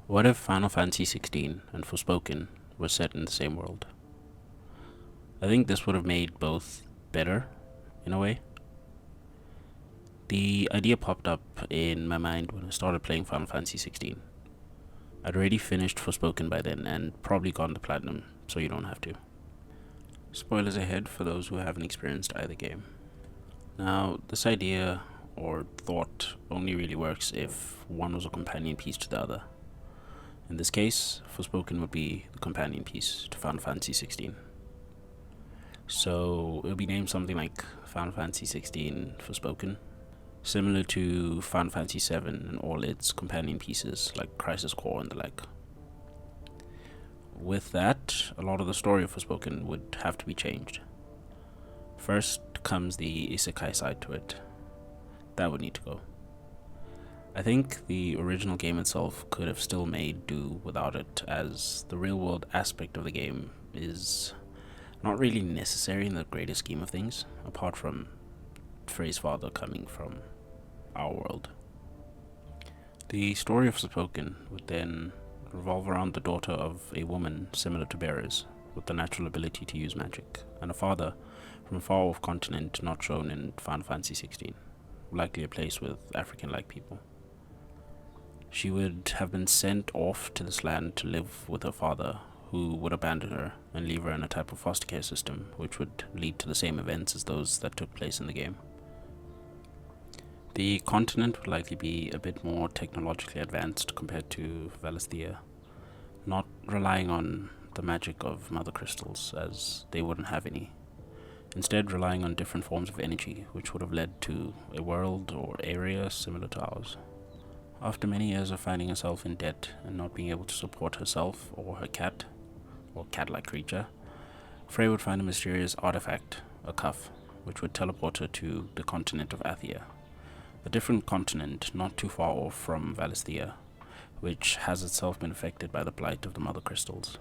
What if Final Fantasy XVI and Forspoken were set in the same world? I think this would have made both better, in a way. The idea popped up in my mind when I started playing Final Fantasy XVI. I'd already finished Forspoken by then and probably gone to Platinum, so you don't have to. Spoilers ahead for those who haven't experienced either game. Now, this idea or thought only really works if one was a companion piece to the other. In this case, Forspoken would be the companion piece to Final Fantasy XVI. So it'll be named something like Final Fantasy XVI Forspoken, similar to Final Fantasy VII and all its companion pieces like Crisis Core and the like. With that, a lot of the story of Forspoken would have to be changed. First comes the isekai side to it. That would need to go. I think the original game itself could have still made do without it, as the real world aspect of the game is not really necessary in the greater scheme of things, apart from Frey's father coming from our world. The story of Forspoken would then revolve around the daughter of a woman similar to Beerus, with the natural ability to use magic, and a father from a far-off continent not shown in Final Fantasy XVI, likely a place with African-like people. She would have been sent off to this land to live with her father, who would abandon her and leave her in a type of foster care system, which would lead to the same events as those that took place in the game. The continent would likely be a bit more technologically advanced compared to Valisthea, not relying on the magic of mother crystals, as they wouldn't have any. Instead, relying on different forms of energy, which would have led to a world or area similar to ours. After many years of finding herself in debt and not being able to support herself or her cat, or cat-like creature, Frey would find a mysterious artifact, a cuff, which would teleport her to the continent of Athia, a different continent not too far off from Valisthea, which has itself been affected by the blight of the mother crystals.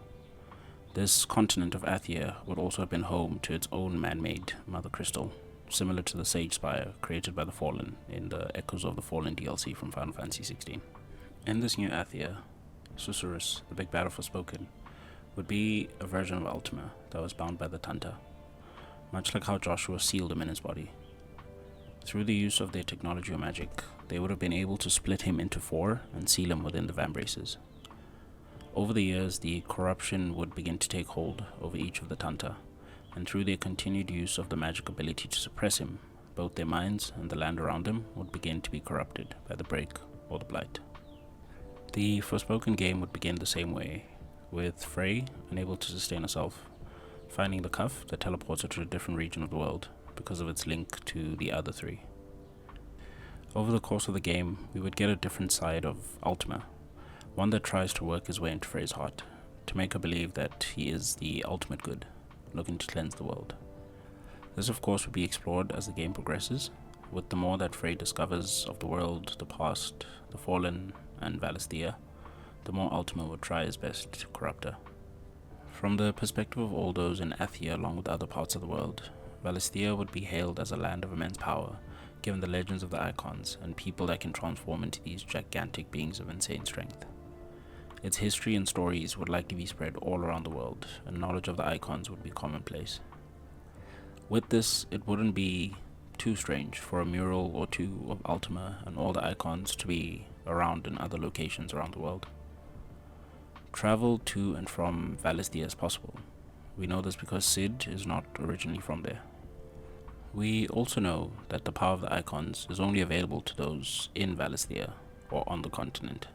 This continent of Athia would also have been home to its own man-made mother crystal, similar to the Sage Spire created by the Fallen in the Echoes of the Fallen DLC from Final Fantasy XVI. In this new Athia, Susurrus, the big battle Forspoken, would be a version of Ultima that was bound by the Tanta, much like how Joshua sealed him in his body. Through the use of their technology or magic, they would have been able to split him into four and seal him within the Vambraces. Over the years, the corruption would begin to take hold over each of the Tanta, and through their continued use of the magic ability to suppress him, both their minds and the land around them would begin to be corrupted by the break or the blight. The Forspoken game would begin the same way, with Frey unable to sustain herself, finding the cuff that teleports her to a different region of the world because of its link to the other three. Over the course of the game, we would get a different side of Ultima, one that tries to work his way into Frey's heart, to make her believe that he is the ultimate good, looking to cleanse the world. This of course would be explored as the game progresses, with the more that Frey discovers of the world, the past, the Fallen, and Valisthea, the more Ultima would try his best to corrupt her. From the perspective of all those in Athia along with other parts of the world, Valisthea would be hailed as a land of immense power, given the legends of the icons and people that can transform into these gigantic beings of insane strength. Its history and stories would likely be spread all around the world, and knowledge of the icons would be commonplace. With this, it wouldn't be too strange for a mural or two of Ultima and all the icons to be around in other locations around the world. Travel to and from Valisthea is possible. We know this because Cid is not originally from there. We also know that the power of the icons is only available to those in Valisthea or on the continent.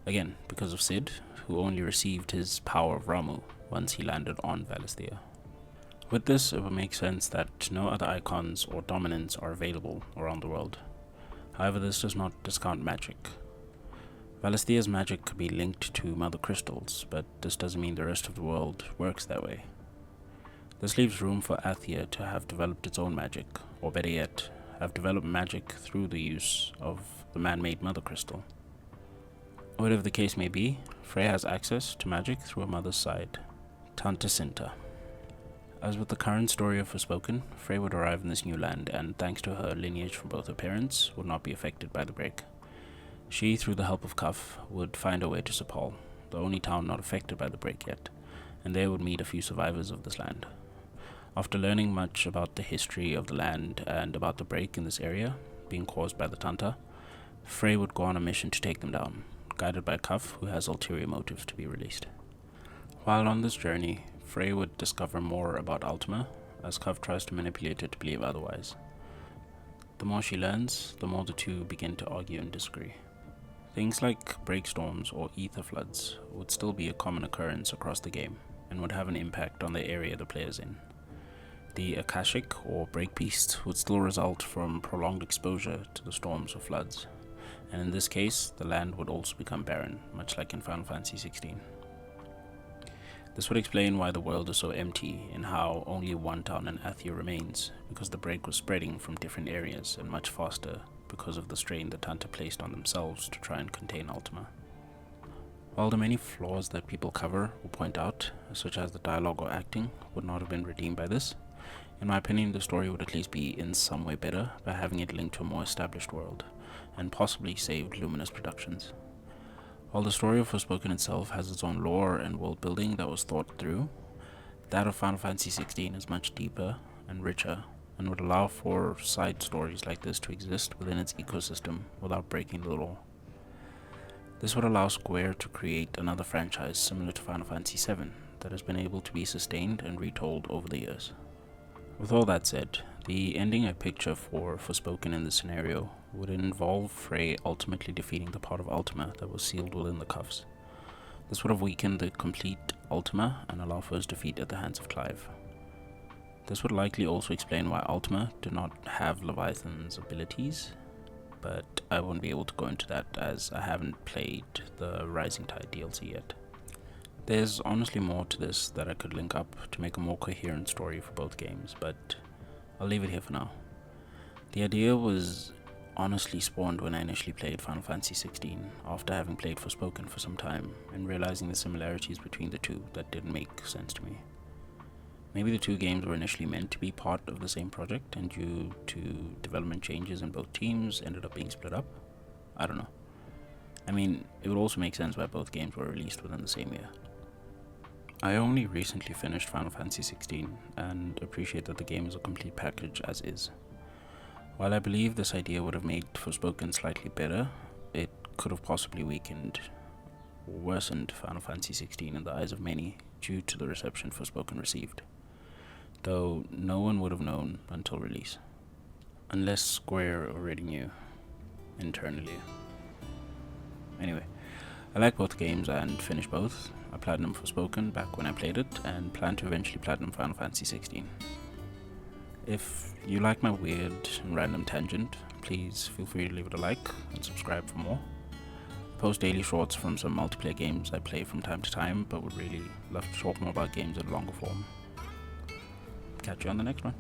Again, because of Cid, who only received his power of Ramu once he landed on Valisthea. With this, it would make sense that no other icons or dominants are available around the world. However, this does not discount magic. Valisthea's magic could be linked to mother crystals, but this doesn't mean the rest of the world works that way. This leaves room for Athia to have developed its own magic, or better yet, have developed magic through the use of the man-made mother crystal. Whatever the case may be, Frey has access to magic through her mother's side, Tanta Cinta. As with the current story of Forspoken, Frey would arrive in this new land and, thanks to her lineage from both her parents, would not be affected by the break. She, through the help of Cuff, would find her way to Sepal, the only town not affected by the break yet, and there would meet a few survivors of this land. After learning much about the history of the land and about the break in this area, being caused by the Tanta, Frey would go on a mission to take them down, guided by Cuff, who has ulterior motives to be released. While on this journey, Frey would discover more about Ultima, as Cuff tries to manipulate her to believe otherwise. The more she learns, the more the two begin to argue and disagree. Things like break storms or ether floods would still be a common occurrence across the game, and would have an impact on the area the player's in. The Akashic or break beasts would still result from prolonged exposure to the storms or floods, and in this case, the land would also become barren, much like in Final Fantasy XVI. This would explain why the world is so empty and how only one town in Athia remains, because the break was spreading from different areas and much faster because of the strain the Tanta placed on themselves to try and contain Ultima. While the many flaws that people cover or point out, such as the dialogue or acting, would not have been redeemed by this, in my opinion the story would at least be in some way better by having it linked to a more established world, and possibly saved Luminous Productions. While the story of Forspoken itself has its own lore and world building that was thought through, that of Final Fantasy XVI is much deeper and richer, and would allow for side stories like this to exist within its ecosystem without breaking the law. This would allow Square to create another franchise similar to Final Fantasy VII that has been able to be sustained and retold over the years. With all that said, the ending I picture for Forspoken in this scenario would involve Frey ultimately defeating the part of Ultima that was sealed within the Cuffs. This would have weakened the complete Ultima and allow for his defeat at the hands of Clive. This would likely also explain why Ultima did not have Leviathan's abilities, but I won't be able to go into that as I haven't played the Rising Tide DLC yet. There's honestly more to this that I could link up to make a more coherent story for both games, but I'll leave it here for now. The idea was honestly spawned when I initially played Final Fantasy XVI, after having played Forspoken for some time, and realizing the similarities between the two that didn't make sense to me. Maybe the two games were initially meant to be part of the same project, and due to development changes in both teams, ended up being split up? I don't know. I mean, it would also make sense why both games were released within the same year. I only recently finished Final Fantasy XVI, and appreciate that the game is a complete package as is. While I believe this idea would have made Forspoken slightly better, it could have possibly weakened or worsened Final Fantasy XVI in the eyes of many due to the reception Forspoken received, though no one would have known until release, unless Square already knew internally. Anyway, I like both games and finished both. I platinum Forspoken back when I played it, and plan to eventually platinum Final Fantasy XVI. If you like my weird and random tangent, please feel free to leave it a like and subscribe for more. I post daily shorts from some multiplayer games I play from time to time, but would really love to talk more about games in longer form. Catch you on the next one.